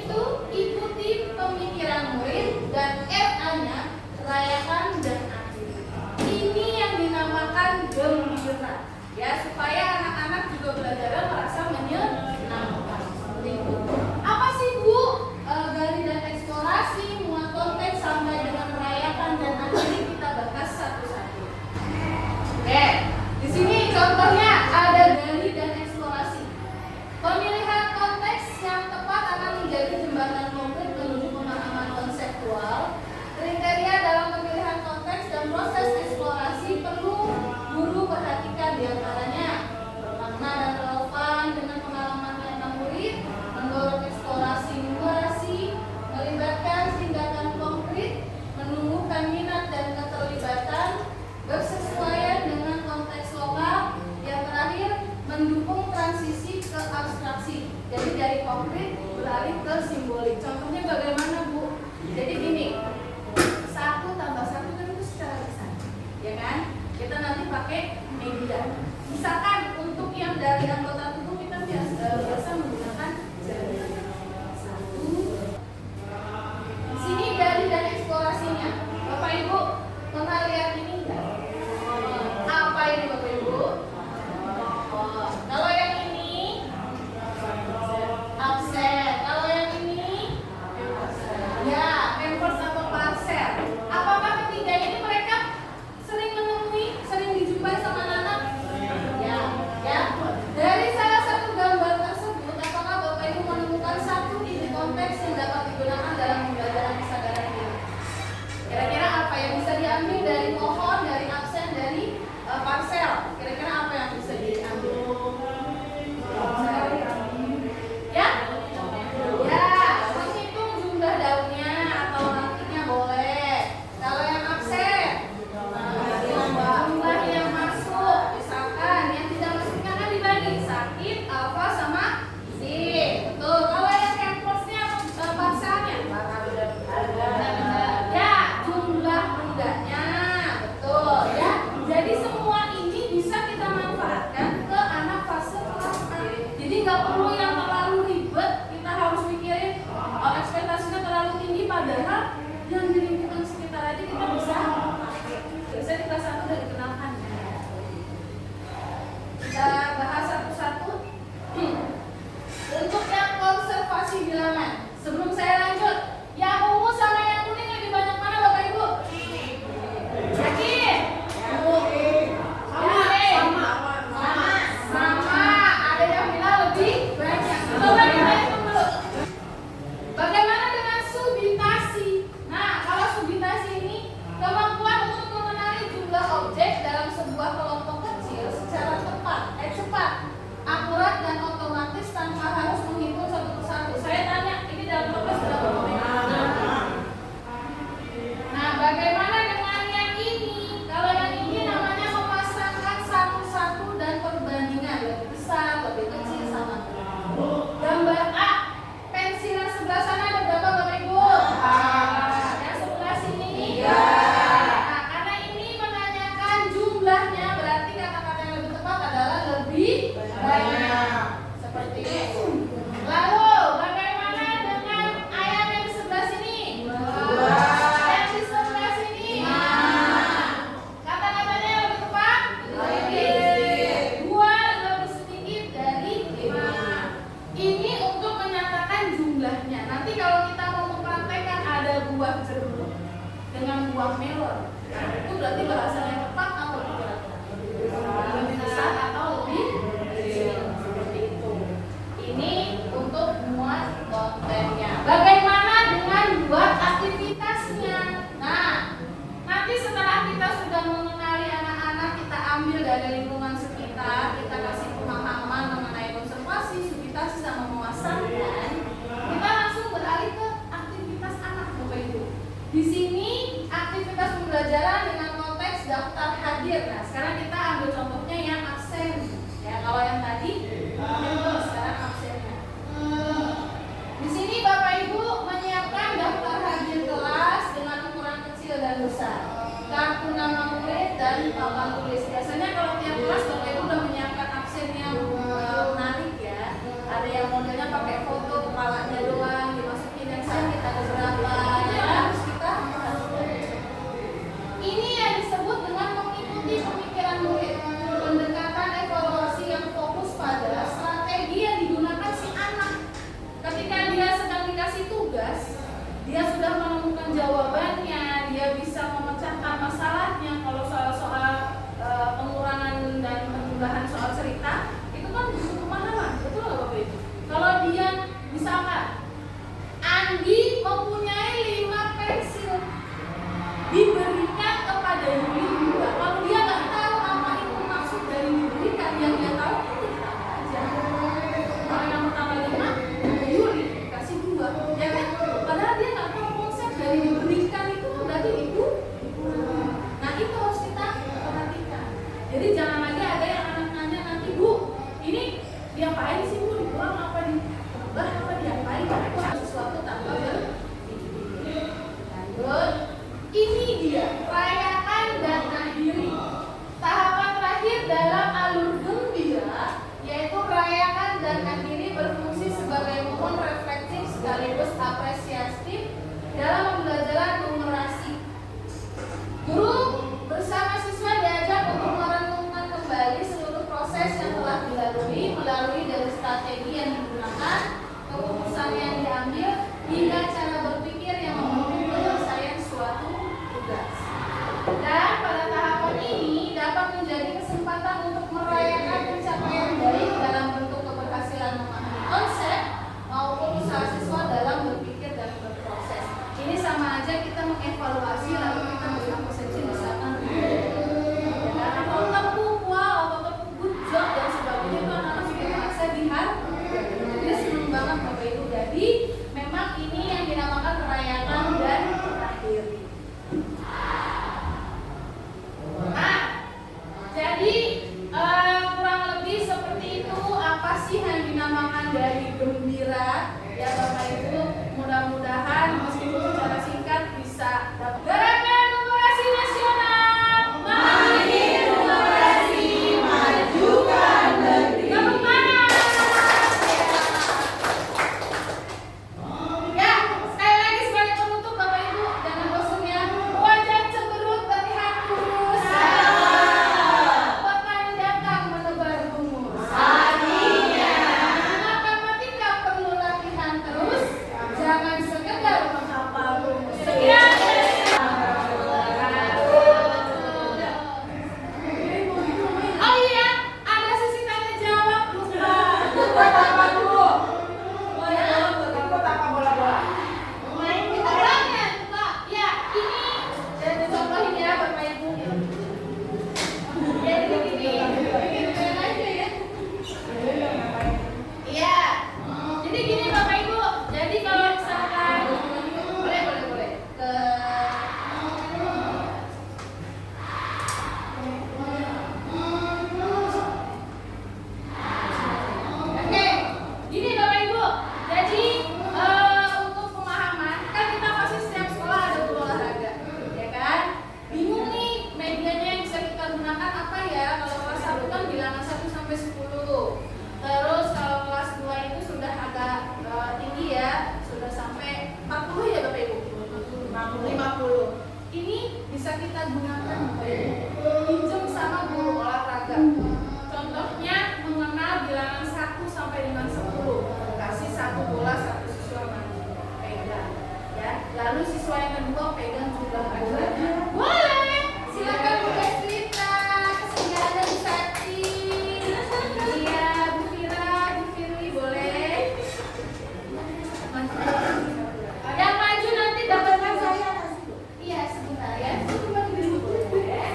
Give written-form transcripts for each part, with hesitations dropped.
itu ikuti pemikiran murid, dan RA-nya rayakan dan akhiri. Ini yang dinamakan gembira, ya, supaya anak-anak juga belajar merasa menyenangkan. Apa sih Bu? Gali dan eksplorasi, muat konteks sampai dengan merayakan dan akhiri kita bahas satu-satu. Oke, di sini contohnya ada gali dan eksplorasi. Pemilihan konteks yang tepat akan menjadi jembatan konkret menuju pemahaman konseptual. Kriteria dalam pemilihan konteks dan proses eksplorasi perlu guru perhatikan, diantaranya bermakna dan relevan dengan pengalaman anak murid, mendorong eksplorasi numerasi, melibatkan tindakan konkret, menumbuhkan minat dan keterlibatan, bersesuaian dengan konteks lokal, yang terakhir mendukung transisi ke abstraksi. Jadi dari konkret beralih ke simbolik. Contohnya bagaimana Bu? Jadi gini, 1 tambah 1 kan itu secara besar, ya kan? Kita nanti pakai media. Misalkan untuk yang dari anggota tubuh kita biasa menggunakan jari. 1. Di sini gali dan eksplorasinya. Bapak Ibu pernah lihat ini enggak? Apa ini Bapak Ibu? Kalau yang ini absen. Kalau yang ini ya, pampers atau parcel. Apakah ketiga ini mereka sering menemui, sering dijumpai sama anak-anak? Ya, ya. Dari salah satu gambar tersebut, apakah Bapak Ibu menemukan satu ide konteks yang dapat digunakan dalam pembelajaran kesadaran diri? Kira-kira apa yang bisa diambil dari pohon, dari absen, dari parcel? Kira-kira apa yang bisa diambil? Ya? Ya, menghitung jumlah daunnya atau rantingnya boleh. Kalau yang absen, jumlah yang masuk, misalkan yang tidak masuknya kan dibagi sakit, alfa sama Z. Betul. Kalau yang campersnya atau parcelnya, ya, jumlah enggaknya. Betul ya. Jadi semua ini bisa kita manfaatkan ke anak fase kelas A. Jadi nggak perlu yang terlalu ribet, kita harus mikirin ekspektasinya terlalu tinggi, padahal yang di lingkungan sekitar aja kita bisa pakai. Biasanya di kelas 1 udah dikenalkan. Kita bahas satu-satu. Untuk yang konservasi bilangan, sebelum saya lanjut, yang ungu sama yang kuning lebih banyak mana Bapak Ibu? Yakin? Sama. Ada yang bilang lebih banyak. Coba kita hitung dulu. Bagaimana dengan subitasi? Nah, kalau subitasi ini kemampuan untuk mengenali jumlah objek dalam sebuah kelompok kecil secara cepat, akurat dan otomatis tanpa harus menghitung satu persatu. Saya tanya, ini dalam progres berapa Bapak? Nah, bagaimana dengan yang ini? Kalau yang ini namanya memasangkan satu-satu dan perbandingan, lebih besar, lebih kecil, sama. Gambar A, pensil yang sebelah sana ada berapa Bapak Ibu? Yang sebelah sini? Nah, karena ini menanyakan jumlahnya, berarti kata-kata yang lebih tepat adalah lebih banyak. Seperti itu. Lalu, bagaimana dengan ayam yang di sebelah sini? Yang di sebelah sini? Kata-katanya yang lebih tepat? Lebih. 2 lebih sedikit dari 5. Ini untuk menyatakan jumlahnya. Nanti kalau kita mau mempraktekkan ada buah jeruk dengan buah melon, nah, itu berarti bahasanya yang tepat atau tidak? Lebih besar atau lebih kecil? Seperti itu. Ini untuk muat kontennya. Bagaimana dengan buat aktivitasnya? Nah, nanti setelah kita sudah mengenali anak-anak, kita ambil dari lingkungan sekitar, kita kasih pemahaman mengenai konservasi, subitasi, sama memasangkan, kita langsung beralih ke aktivitas anak Bapak Ibu. Di sini aktivitas pembelajaran dengan konteks daftar hadir. Nah, sekarang kita ambil contohnya yang absen. Ya, kalau yang tadi sekarang absennya. Di sini Bapak Ibu menyiapkan daftar hadir kelas dengan ukuran kecil dan besar, kartu nama murid dan papan tulis. Biasanya kalau tiap kelas Bapak Ibu udah menyiapkan absen yang menarik ya. Ada yang modelnya pakai foto kepalanya doang, unggahan soal cerita itu kan butuh pemahaman, betul nggak Bapak Ibu? Kalau dia misalkan Andi mempunyai 5 pensil diberikan kepada Yuli 2, kalau dia nggak tahu apa itu maksud dari diberikan, yang dia tahu itu ditambah aja. Kalau yang pertama 5, Yuli kasih 2, ya kan? Padahal dia nggak tahu konsep dari diberikan itu berarti itu. Nah itu harus kita perhatikan. Jadi jangan lagi ada yang anak nanya nanti, Bu, ini diapain sih Bu? Dikurang apa ditambah apa diapain? Itu harus sesuatu tambah berpikir. Lanjut, ini dia rayakan dan akhiri. Tahapan terakhir dalam alur gembira yaitu rayakan dan akhiri berfungsi sebagai momen reflektif sekaligus apresiatif dalam pembelajaran numerasi. Guru bersama siswa diajak untuk merenungkan kembali seluruh proses yang telah dilalui melalui dari strategi yang digunakan, keputusan yang diambil, hingga cara berpikir yang memimpin penyelesaian suatu tugas. Dan pada tahapan ini dapat menjadi kesempatan untuk merayakan pencapaian baik dalam bentuk keberhasilan memahami konsep maupun usaha siswa dalam berpikir dan berproses. Ini sama aja kita mengevaluasi lalu kita berikan persepsi misalkan atau tepuk wow atau tepuk good job dan sebagainya, itu anak-anak sudah merasa dihargai. Dia senang banget Bapak Ibu. Jadi memang ini yang dinamakan rayakan dan akhiri. Nah, jadi kurang lebih seperti itu apa sih yang dinamakan dari gembira ya Bapak Ibu. Mudah-mudahan meskipun secara singkat bisa dapat. Gerakan numerasi nasional, mari numerasi majukan negeri. Tepuk tangan. Ya, sekali lagi sebagai penutup Bapak Ibu, jangan bosan ya. Wajah cemberut terlihat kurus, pemandangan menebar bungus. Maka mati tak perlu latihan terus, jangan sekedar menghafal rumus. Sekian. Oh iya, ada sesi tanya jawab lupa. Buat apa dulu? Oh ya, Buat apa bola-bola? main bolanya Pak. Ya, ini dan dicontohin ya Bapak Ibu. Jadi begini, bikin aja ya. Iya. Jadi gini Bapak Ibu. Jadi kalau misalkan boleh ke Oke, gini Bapak Ibu. Jadi untuk pemahaman kan kita pasti setiap sekolah ada guru olahraga, ya kan? Bingung nih medianya yang bisa kita gunakan apa ya? Kalau kelas 1 kan bilangan 1 sampai 10. Terus kalau kelas 2 itu sudah agak tinggi ya, sudah sampai 40 ya Bapak Ibu. 50. Ini bisa kita gunakan Bapak Ibu. Pinjam sama guru olahraga. Contohnya mengenal bilangan 1 sampai dengan 10. Kasih 1 bola 1 siswa pegang, ya. Lalu siswa yang kedua pegang jumlah bolanya. Boleh. Silakan Bu Destrita, kesediaannya Bu Sati. Iya, Bu Fira, Bu Firly boleh. Yang maju nanti dapatkan saya. Iya, sebentar ya. Sebentar dulu boleh.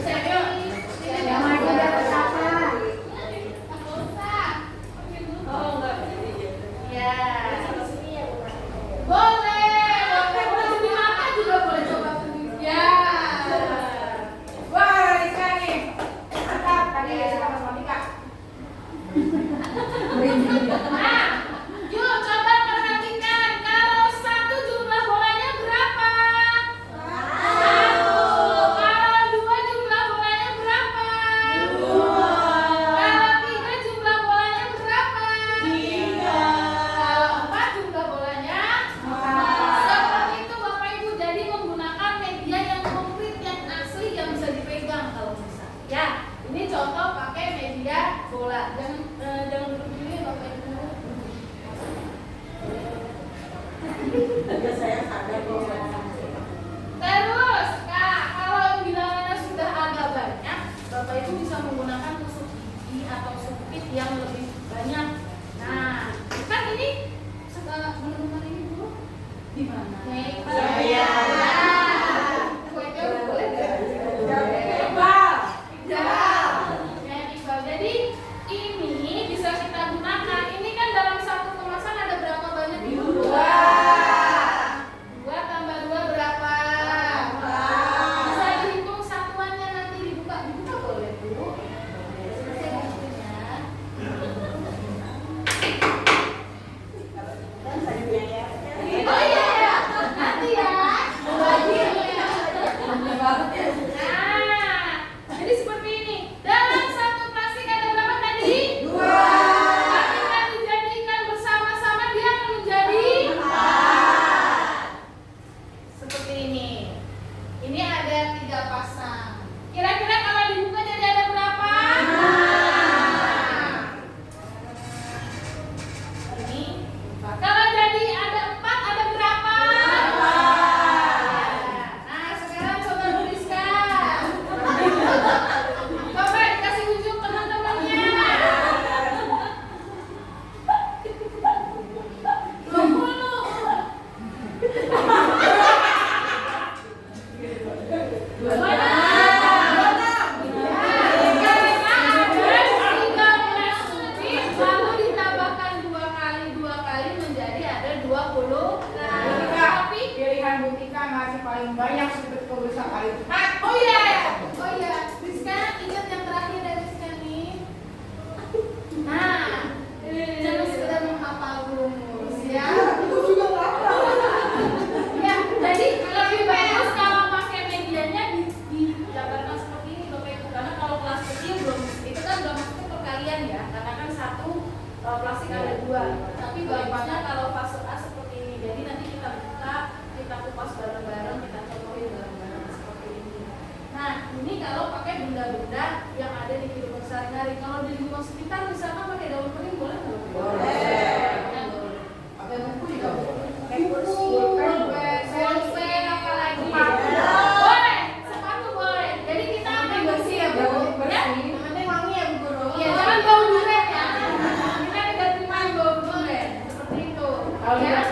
Saya yang maju dapat apa? Oh, enggak. Ya. Boleh. Boleh di mana juga boleh coba. Ya. Wah, Rizka nih. Mantap, tadi kita pas Monika. Nah, yuk coba perhatikan. Kalau 1 jumlah bolanya berapa? 1. Kalau 2 jumlah bolanya berapa? 2. Kalau 3 jumlah bolanya berapa? 3. Kalau 4 jumlah bolanya 4. Seperti itu Bapak Ibu. Jadi menggunakan media yang konkret, yang asli, yang bisa dipegang kalau bisa. Ya, ini contoh pakai media bola. Jangan duduk dulu ya Bapak Ibu. Saya sadar bahwa Terus, Kak, kalau bilangannya sudah agak banyak, yang lebih banyak. Nah, kan ini menemukan ini dulu di mana? Saya. Jadi ini bisa kita gunakan. Ini kan dalam satu kemasan ada berapa banyak ibu? 2 tambah 2 berapa? Bisa dihitung satuannya nanti dibuka boleh Bu. Selesai waktunya. Oh iya ya, nanti ya. Nah, jadi seperti ini. Dalam satu plastik ada berapa tadi? 2. Ketika dijadikan bersama-sama dia akan menjadi 4. Seperti ini. Ini ada 3 pasang. Kira-kira kalau dibuka jadi ada berapa? 6. Ini. Kalau jadi ada 4 ada berapa? 8. Nah, sekarang coba tuliskan. Coba dikasih unjuk teman-temannya. 20. Lalu ditambahkan 2 kali menjadi ada 20. Tapi Pilihan Bu Tika masih paling banyak sebetulnya berusaha paling cepat. oh iya, Rizka ingat yang terakhir dari Rizka nih. Nah, jangan sekedar menghafal rumus ya. Itu juga berapa? Ya, jadi lebih bagus kalau pakai medianya digambarkan seperti ini Bapak Ibu, karena kalau kelas kecil belum itu kan belum masuk perkalian ya, karena kan satu plastik ada 2. Tapi bagusnya kalau fase A seperti ini. Jadi nanti kita buka, kita kupas bareng-bareng, kita contohin bareng-bareng seperti ini. Nah, ini kalau pakai benda-benda yang ada di kehidupan sehari-hari. Kalau di lingkungan sekitar misalkan pakai daun kering boleh nggak? Boleh. Boleh. Pakai buku juga boleh. Pulpen apalagi? Boleh, sepatu boleh. Jadi kita ambil bersih ya Bu. Ya? Yang penting wangi ya Bu Guru. Iya, jangan bau duren ya. Kita tidak terima bau duren seperti itu. Kalau Ya. tidak